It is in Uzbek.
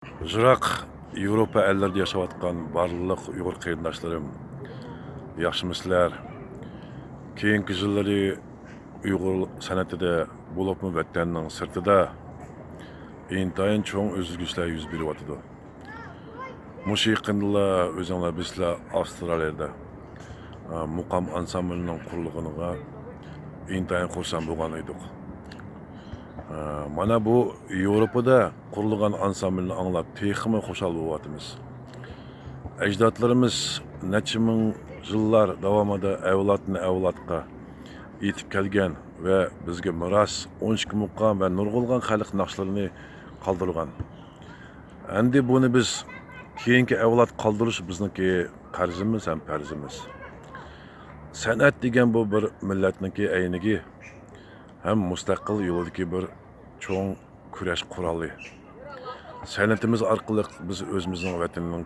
Jırak Avropa ellərdə yaşayotgan barlıq Uyğur qarindaşlarım, yaxşımısızlar? Keyinki yılları Uyğur sənətində, bulubmu vətəninin sırtında intayin çoğ özgürlüklər yüz beriyotidi. Muş yaqında özüңlər bizlər Avstraliyada muqam ansamblının qurulğanıga intayin xursand bolğan edik. Mana bu Avropada qurulğan ansamblni anglab texmi xoşal bolyapmiz. Əcdadlarımız neçə min yıllar davamında avlodni avlodga yetib kelgan və bizga miras 12 muqam və nurg'ulg'an xalq naqshlarini qoldirgan. Endi buni biz keyingi avlod qoldirish bizniki qarzimiz ham farzimiz. San'at degan bu bir millatniki aynigi ham mustaqil yo'ldagi bir cho'ng kurash quroli. San'atimiz orqali biz o'zimizning vatanining